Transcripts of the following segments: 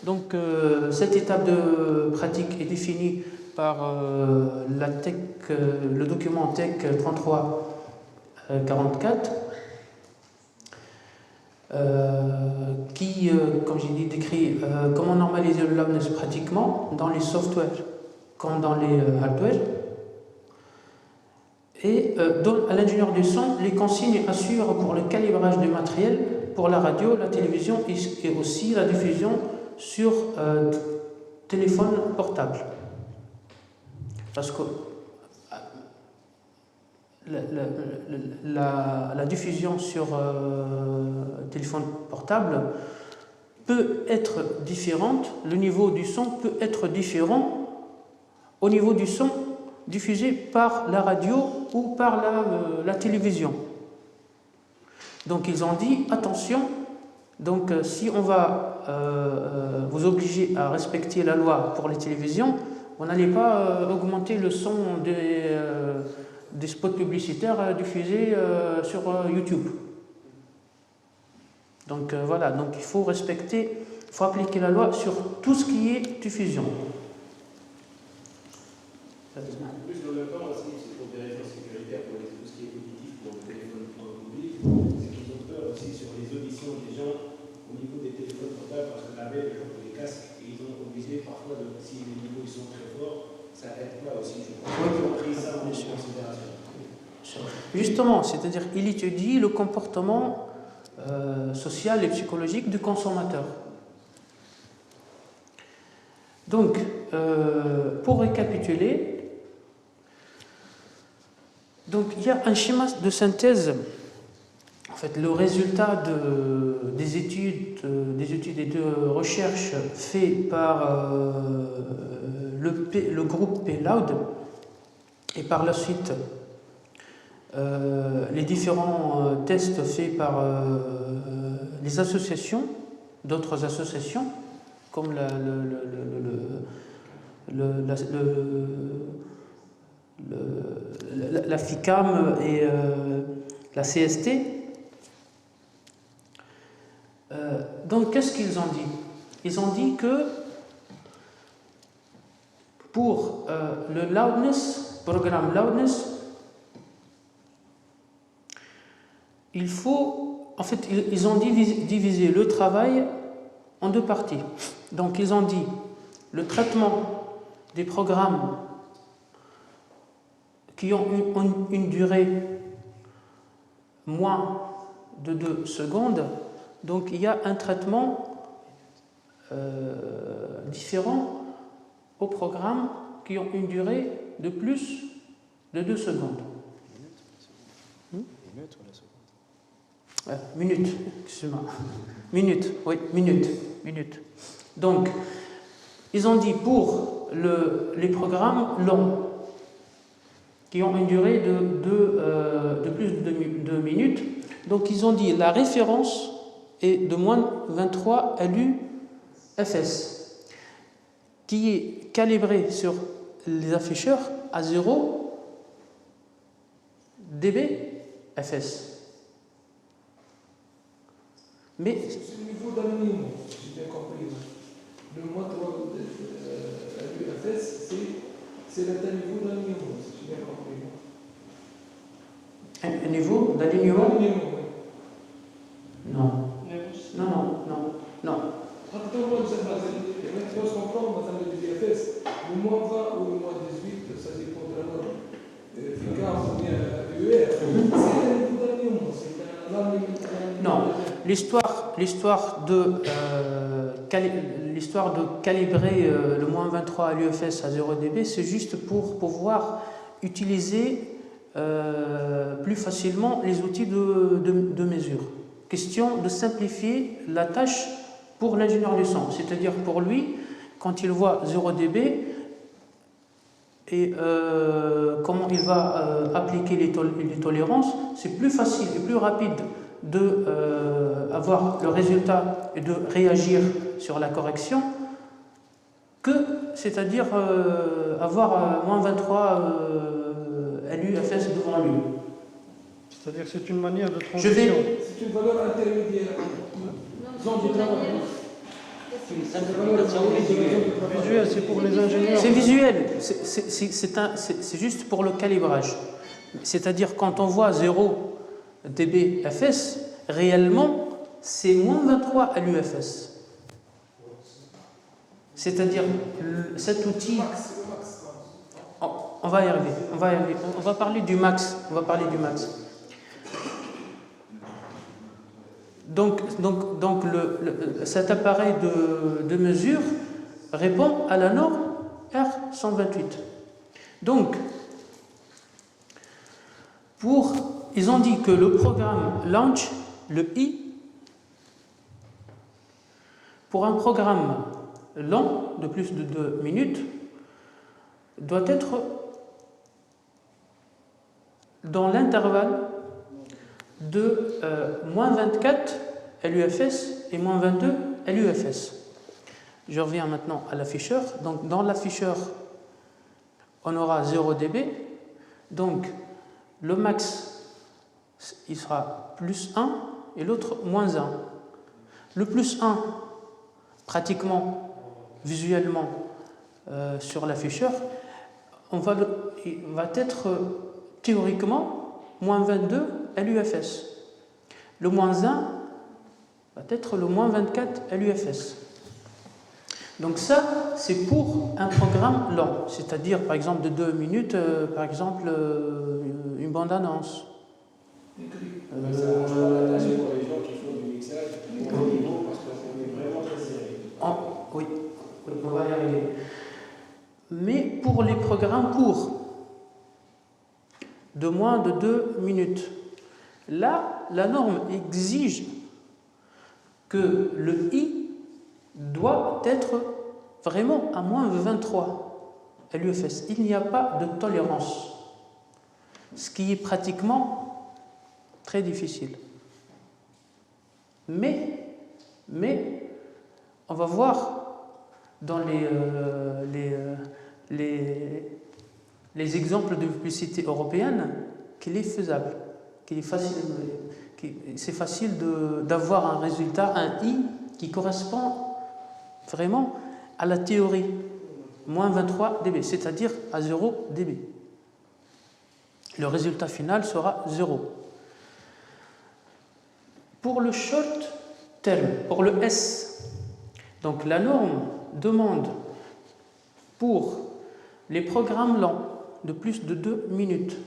Donc cette étape de pratique est définie par le document TEC 3344 qui, comme j'ai dit, décrit comment normaliser le loudness pratiquement dans les softwares comme dans les hardware. Et donne à l'ingénieur du son les consignes assurent pour le calibrage du matériel pour la radio, la télévision et aussi la diffusion sur téléphone portable. Parce que la diffusion sur téléphone portable peut être différente, le niveau du son peut être différent au niveau du son diffusé par la radio ou par la télévision. Donc ils ont dit attention, donc si on va vous obliger à respecter la loi pour les télévisions, vous n'allez pas augmenter le son des spots publicitaires diffusés sur YouTube. Donc voilà, donc il faut respecter, il faut appliquer la loi sur tout ce qui est diffusion. Plus dans le temps aussi, c'est pour des raisons sécuritaires, pour tout ce qui est auditif pour le téléphone mobile, c'est qu'ils ont peur aussi sur les auditions des gens au niveau des téléphones portables, parce que la veille, les gens ont des casques et ils ont obligé parfois, si les niveaux ils sont très forts, ça n'aide pas aussi. Je pense qu'ils ont pris ça en considération. Justement, c'est-à-dire qu'il étudie le comportement social et psychologique du consommateur. Donc, pour récapituler, donc, il y a un schéma de synthèse, en fait, le résultat des études et de recherche faites par le groupe P-Loud et par la suite les différents tests faits par les associations, d'autres associations, comme la FICAM et la CST. Donc, qu'est-ce qu'ils ont dit? Ils ont dit que pour le loudness, programme loudness, il faut, en fait, ils ont divisé le travail en deux parties. Donc, ils ont dit le traitement des programmes qui ont une durée moins de 2 secondes. Donc, il y a un traitement différent aux programmes qui ont une durée de plus de 2 secondes. Minute ou la seconde? Minute, excuse-moi. Minute, oui, minute. Donc, ils ont dit pour les programmes longs, qui ont une durée de plus de 2 minutes. Donc, ils ont dit la référence est de moins 23 LUFS, qui est calibré sur les afficheurs à 0 dBFS. Mais c'est le niveau d'un minimum, si j'ai bien compris. Le moins 3 LUFS, c'est le niveau d'un minimum, si j'ai bien compris. Un niveau d'alignement? Non. حتى هو je comprends مثلا le DFS, le moins 20 ou le moins 18, ça dépend de la norme. FICAM ou bien UR, c'est un niveau d'un minimum, c'est un norme. Non, l'histoire de calibrer le moins 23 à l'UFS à 0 dB, c'est juste pour pouvoir utiliser plus facilement les outils de mesure. Question de simplifier la tâche pour l'ingénieur du son. C'est-à-dire pour lui, quand il voit 0 dB et comment il va appliquer les tolérances, c'est plus facile et plus rapide d'avoir le résultat et de réagir sur la correction que, c'est-à-dire avoir moins 23 LUFS devant lui. C'est-à-dire que c'est une manière de transition. C'est une valeur intermédiaire. Visuel, c'est pour les ingénieurs. C'est visuel, c'est juste pour le calibrage. C'est-à-dire quand on voit 0 dB FS, réellement c'est moins 23 à l'UFS. C'est-à-dire cet outil, on va y arriver, on va parler du max, Donc cet appareil de mesure répond à la norme R128. Donc, ils ont dit que le programme Launch, le I, pour un programme lent de plus de 2 minutes, doit être dans l'intervalle de moins 24 LUFS et moins 22 LUFS. Je reviens maintenant à l'afficheur. Donc dans l'afficheur, on aura 0 dB. Donc le max, il sera plus 1 et l'autre moins 1. Le plus 1, pratiquement, visuellement, sur l'afficheur, il va être théoriquement moins 22 LUFS. Le moins 1 va être le moins 24 LUFS. Donc ça, c'est pour un programme lent, c'est-à-dire par exemple de 2 minutes, par exemple une bande-annonce. Ça change pas la tâche pour les gens qui font du mixage au haut niveau parce qu'on est vraiment très serré. Oui, on va y arriver. Mais pour les programmes courts, de moins de 2 minutes, là, la norme exige que le I doit être vraiment à moins 23 LUFS. Il n'y a pas de tolérance, ce qui est pratiquement très difficile. Mais on va voir dans les exemples de publicité européenne qu'il est faisable, qu'il est facile, c'est facile d'avoir un résultat, un I qui correspond vraiment à la théorie, moins 23 dB, c'est-à-dire à 0 dB. Le résultat final sera 0. Pour le short term, pour le S, donc la norme demande pour les programmes lents de plus de 2 minutes,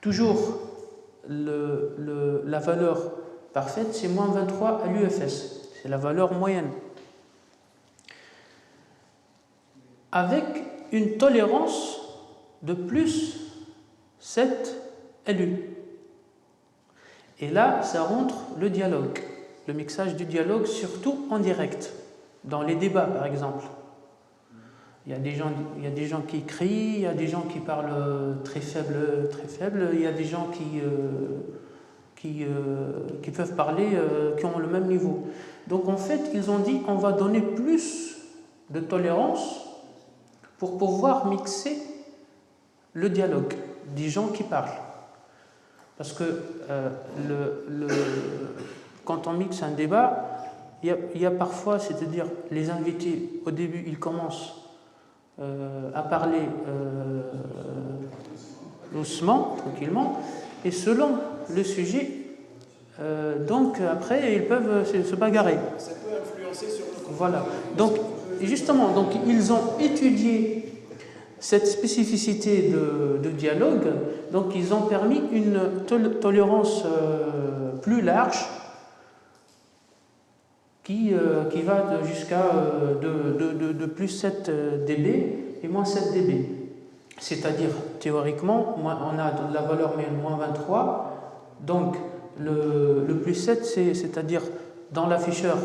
toujours la valeur parfaite, c'est moins 23 à l'UFS, c'est la valeur moyenne. Avec une tolérance de plus 7 LU. Et là, ça rentre le dialogue, le mixage du dialogue, surtout en direct, dans les débats par exemple. Il y a des gens qui crient, il y a des gens qui parlent très faible, il y a des gens qui peuvent parler, qui ont le même niveau. Donc en fait, ils ont dit on va donner plus de tolérance pour pouvoir mixer le dialogue des gens qui parlent. Parce que quand on mixe un débat, il y a parfois, c'est-à-dire les invités, au début, ils commencent à parler doucement, tranquillement, et selon le sujet, donc après, ils peuvent se bagarrer. Ça peut influencer sur le... Voilà. Donc, justement, donc, ils ont étudié cette spécificité de dialogue, donc ils ont permis une tolérance plus large qui va jusqu'à de plus 7 dB et moins 7 dB. C'est-à-dire, théoriquement, on a la valeur moyenne moins 23, donc le plus 7, c'est-à-dire dans l'afficheur.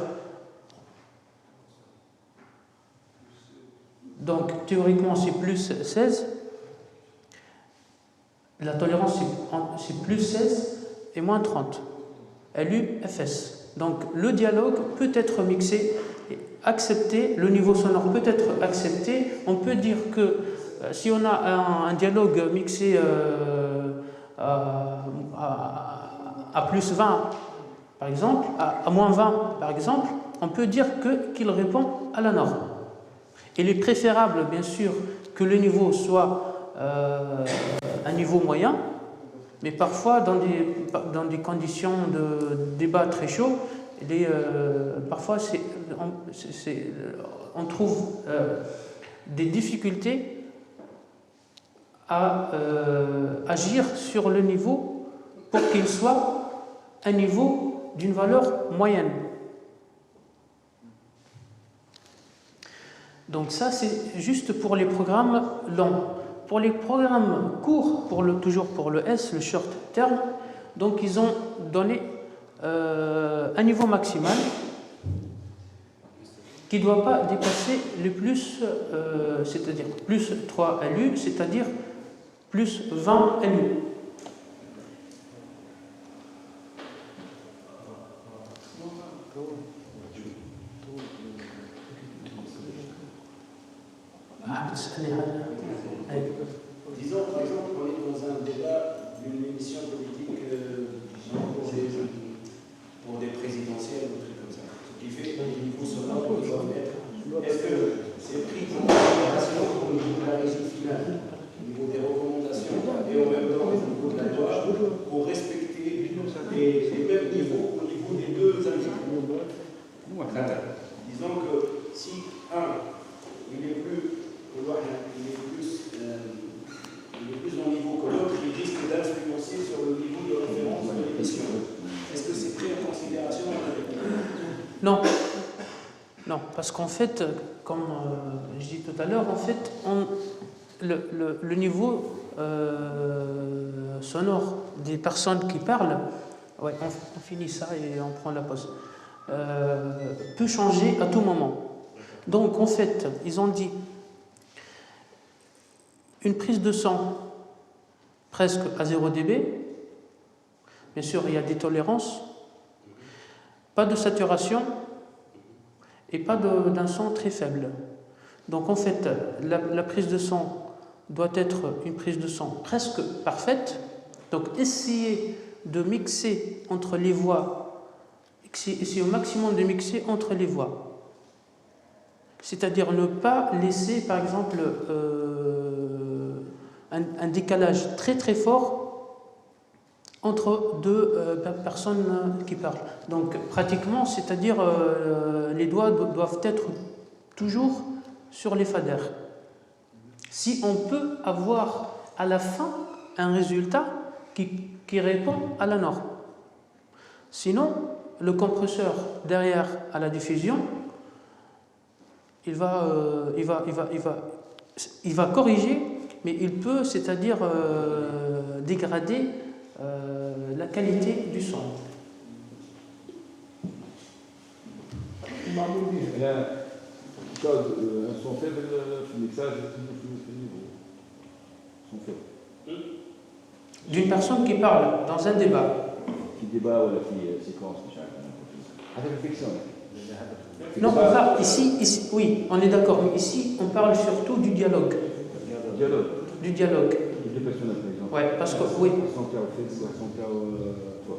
Donc, théoriquement, c'est plus 16. La tolérance, c'est plus 16 et moins 30. LUFS. Donc, le dialogue peut être mixé et accepté. Le niveau sonore peut être accepté. On peut dire que si on a un dialogue mixé à plus 20, par exemple, à moins 20, par exemple, on peut dire qu'il répond à la norme. Il est préférable, bien sûr, que le niveau soit un niveau moyen, mais parfois, dans des conditions de débat très chaud, parfois on trouve des difficultés à agir sur le niveau pour qu'il soit un niveau d'une valeur moyenne. Donc ça, c'est juste pour les programmes longs. Pour les programmes courts, toujours pour le S, le short term, donc ils ont donné un niveau maximal qui ne doit pas dépasser le plus, c'est-à-dire plus 3 LU, c'est-à-dire plus 20 LU. Disons, par exemple, on est dans un débat d'une émission politique pour des présidentielles ou des trucs comme ça. Ce qui fait que les niveaux sonores doivent être. Est-ce que c'est pris en considération au niveau de la régie finale, au niveau des recommandations, et en même temps au niveau de la loi, pour respecter les mêmes niveaux au niveau des deux indicateurs? Disons que si il est plus en niveau que l'autre, il risque d'influencer sur le niveau de référence de l'émission. Est-ce que c'est pris en considération? Non. Non, parce qu'en fait, comme je dis tout à l'heure, en fait, le niveau sonore des personnes qui parlent, ouais, on finit ça et on prend la pause, peut changer à tout moment. Donc, en fait, ils ont dit une prise de son presque à 0 dB. Bien sûr, il y a des tolérances. Pas de saturation et pas d'un son très faible. Donc, en fait, la prise de son doit être une prise de son presque parfaite. Donc, essayez de mixer entre les voix, essayez au maximum de mixer entre les voix. C'est-à-dire ne pas laisser, par exemple, un décalage très très fort entre deux personnes qui parlent. Donc pratiquement, c'est-à-dire les doigts doivent être toujours sur les faders. Si on peut avoir à la fin un résultat qui répond à la norme. Sinon, le compresseur derrière à la diffusion, il va corriger, mais il peut, c'est-à-dire dégrader la qualité du son. Il y a un son faible, le mixage est toujours niveau. Son faible. D'une personne qui parle dans un débat. Qui débat ou qui séquence, avec fiction. Non, on parle ici, oui, on est d'accord, mais ici, on parle surtout du dialogue. Du dialogue. Des personnes, par exemple. Oui, parce que, oui. Son cas au fait, son cas au toi.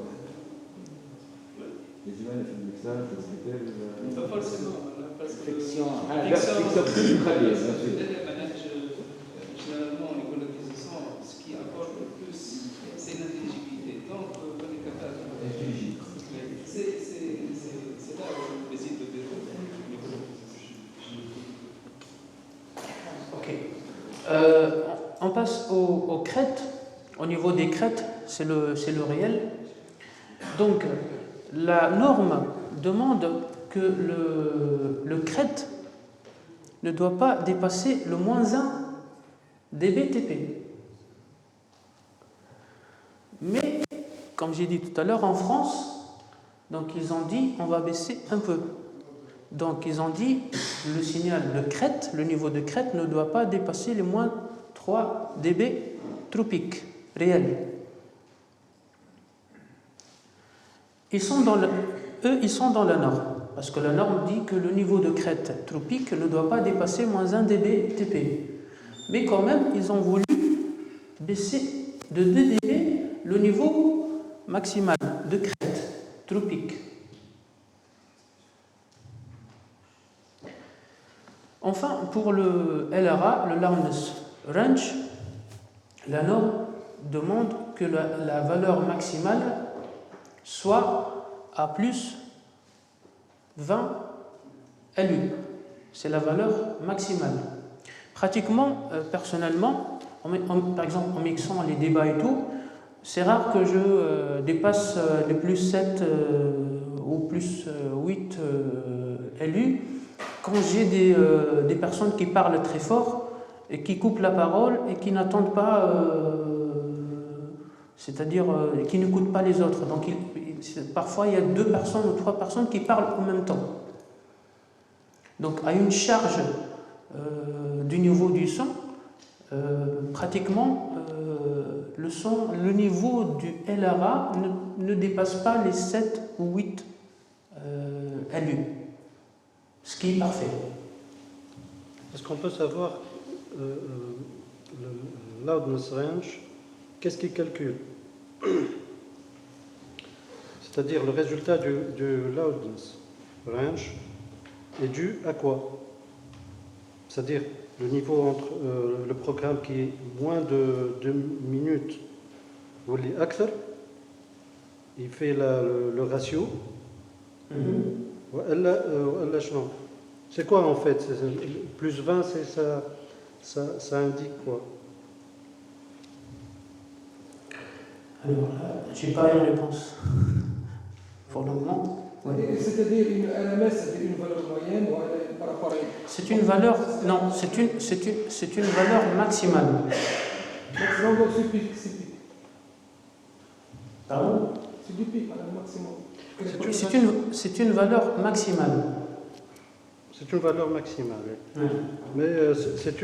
Les humains, les films de mixage, les secrétaires, pas forcément. fiction. Fiction très bien, généralement, en écologisation, ce qui apporte le plus, c'est l'intelligibilité. Donc, on est capable de. C'est là où on réside le défaut. Ok. On passe aux crêtes. Au niveau des crêtes, c'est le réel. Donc, la norme demande que le crête ne doit pas dépasser le -1 dBTP. Mais, comme j'ai dit tout à l'heure, en France, donc ils ont dit on va baisser un peu. Donc ils ont dit le signal de crête, le niveau de crête ne doit pas dépasser les -3 dB tropiques réels. Ils sont dans la norme, parce que la norme dit que le niveau de crête tropique ne doit pas dépasser -1 dBTP. Mais quand même, ils ont voulu baisser de 2 dB le niveau maximal de crête tropique. Enfin, pour le LRA, le Loudness Range, la norme demande que la valeur maximale soit à plus 20 LU. C'est la valeur maximale. Pratiquement, personnellement, par exemple en mixant les débats et tout, c'est rare que je dépasse les plus 7 ou plus 8 LU quand j'ai des personnes qui parlent très fort et qui coupent la parole et qui n'attendent pas, c'est-à-dire qui n'écoutent pas les autres. Donc parfois il y a 2 personnes ou 3 personnes qui parlent en même temps. Donc à une charge du niveau du son, pratiquement le niveau du LRA ne dépasse pas les 7 ou 8 LU, ce qui est parfait. Est-ce qu'on peut savoir le loudness range, qu'est-ce qu'il calcule? C'est-à-dire le résultat du loudness range est dû à quoi? C'est-à-dire le niveau entre le programme qui est moins de 2 minutes, ou les acteurs, il fait le ratio. C'est quoi en fait? Plus 20, ça indique quoi? Alors là, je n'ai pas une réponse pour le moment. Ouais. C'est-à-dire une RMS, c'est une valeur moyenne ou par rapport à... C'est une valeur, non, c'est une valeur maximale. Maximum, donc c'est pic. Pardon? C'est du pic, le maximum. C'est une valeur maximale. C'est une valeur maximale. Oui. Mais c'est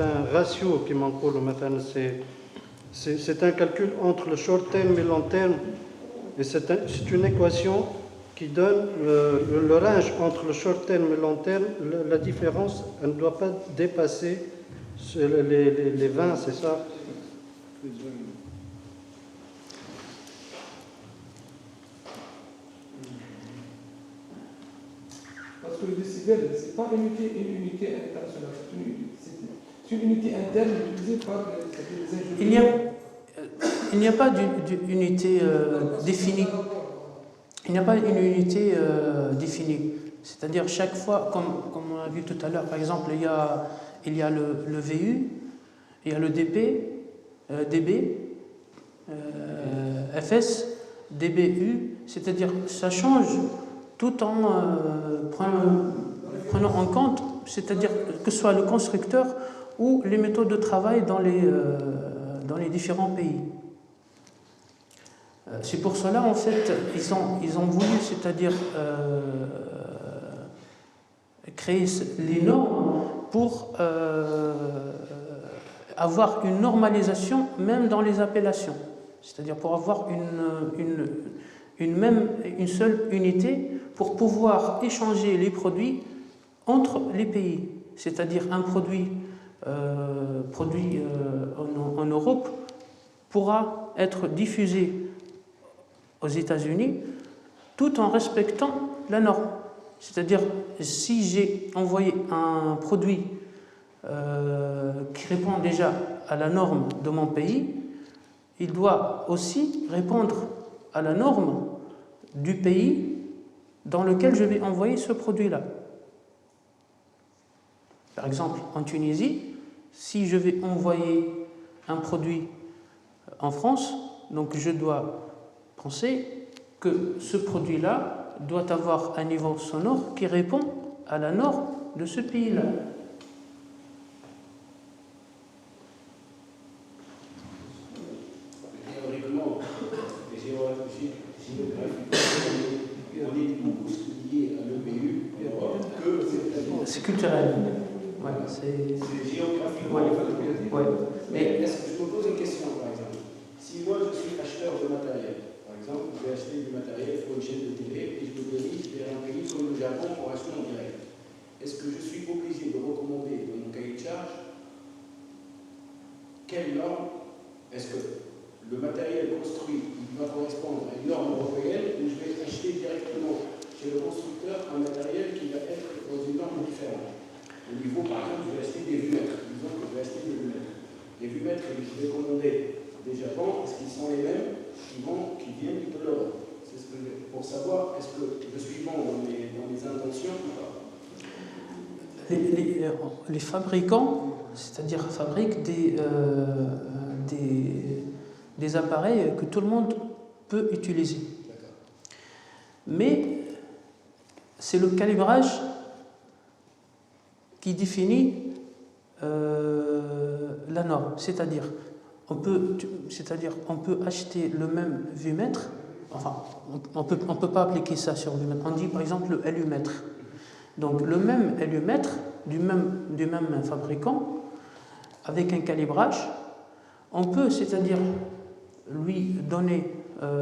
un ratio qui m'encoule. C'est un calcul entre le short terme et le long terme. Et c'est une équation qui donne le range entre le short terme et le long terme. La différence, elle ne doit pas dépasser les 20, c'est ça? Parce que le décibel, ce n'est pas une unité internationale, c'est une unité interne utilisée par les ingénieurs. Il n'y a pas d'unité définie. Il n'y a pas une unité définie. C'est-à-dire chaque fois, comme on a vu tout à l'heure, par exemple, il y a le VU, il y a le DP, DB, FS, DBU, c'est-à-dire ça change tout en prenant en compte, c'est-à-dire que ce soit le constructeur ou les méthodes de travail dans les différents pays. C'est pour cela, en fait, ils ont voulu, c'est-à-dire créer les normes pour avoir une normalisation même dans les appellations. C'est-à-dire pour avoir une seule unité pour pouvoir échanger les produits entre les pays. C'est-à-dire un produit en Europe pourra être diffusé aux États-Unis tout en respectant la norme. C'est-à-dire, si j'ai envoyé un produit qui répond déjà à la norme de mon pays, il doit aussi répondre à la norme du pays dans lequel je vais envoyer ce produit-là. Par exemple, en Tunisie, si je vais envoyer un produit en France, donc je dois penser que ce produit-là doit avoir un niveau sonore qui répond à la norme de ce pays-là. Théoriquement, et géographiquement, on est beaucoup plus lié à l'EBU que c'est culturel. Ouais, c'est géographiquement. Ouais. Mais est-ce que je me pose une question, par exemple? Si moi je suis acheteur de matériel, par exemple, je vais acheter du matériel pour une chaîne de télé et je me dirige vers un pays comme le Japon pour acheter en direct, est-ce que je suis obligé de recommander dans mon cahier de charge quelle norme? Est-ce que le matériel construit va correspondre à une norme européenne ou je vais acheter directement chez le constructeur un matériel qui va être dans une norme différente? au niveau, par exemple, je vais acheter des vumètres. Disons que je vais acheter des vumètres. Les vumètres que je vais commander des Japon, est-ce qu'ils sont les mêmes qui viennent de l'Europe? C'est ce que pour savoir, est-ce que je suis bon dans mes intentions ou pas? Les fabricants, c'est-à-dire fabriquent des appareils que tout le monde peut utiliser. Mais c'est le calibrage qui définit la norme. C'est-à-dire, on peut acheter le même vumètre, enfin, on peut pas appliquer ça sur vumètre. On dit par exemple le hélumètre. Donc le même hélumètre du même fabricant, avec un calibrage, on peut, c'est-à-dire lui donner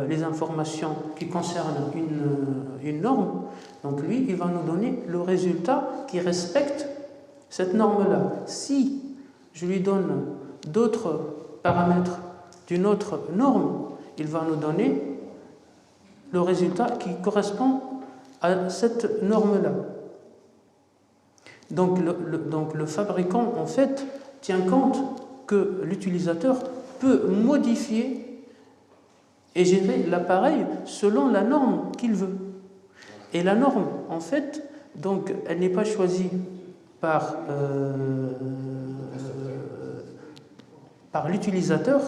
les informations qui concernent une norme. Donc lui, il va nous donner le résultat qui respecte cette norme-là. Si je lui donne d'autres paramètres d'une autre norme, il va nous donner le résultat qui correspond à cette norme-là. Donc le fabricant, en fait, tient compte que l'utilisateur peut modifier et gérer l'appareil selon la norme qu'il veut. Et la norme, en fait, donc, elle n'est pas choisie par l'utilisateur.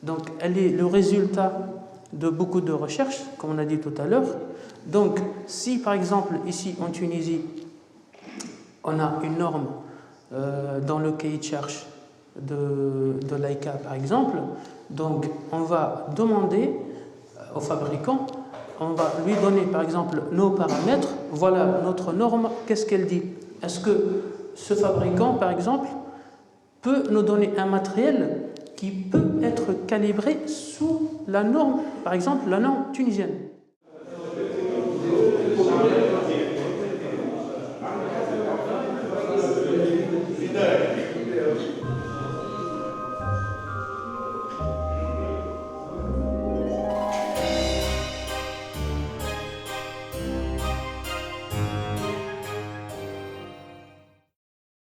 Donc, elle est le résultat de beaucoup de recherches, comme on a dit tout à l'heure. Donc, si par exemple, ici en Tunisie, on a une norme dans le cahier de charge de l'ICA, par exemple, donc on va demander au fabricant, on va lui donner par exemple nos paramètres, voilà notre norme, qu'est-ce qu'elle dit? Est-ce que ce fabricant, par exemple, peut nous donner un matériel qui peut être calibré sous la norme, par exemple la norme tunisienne?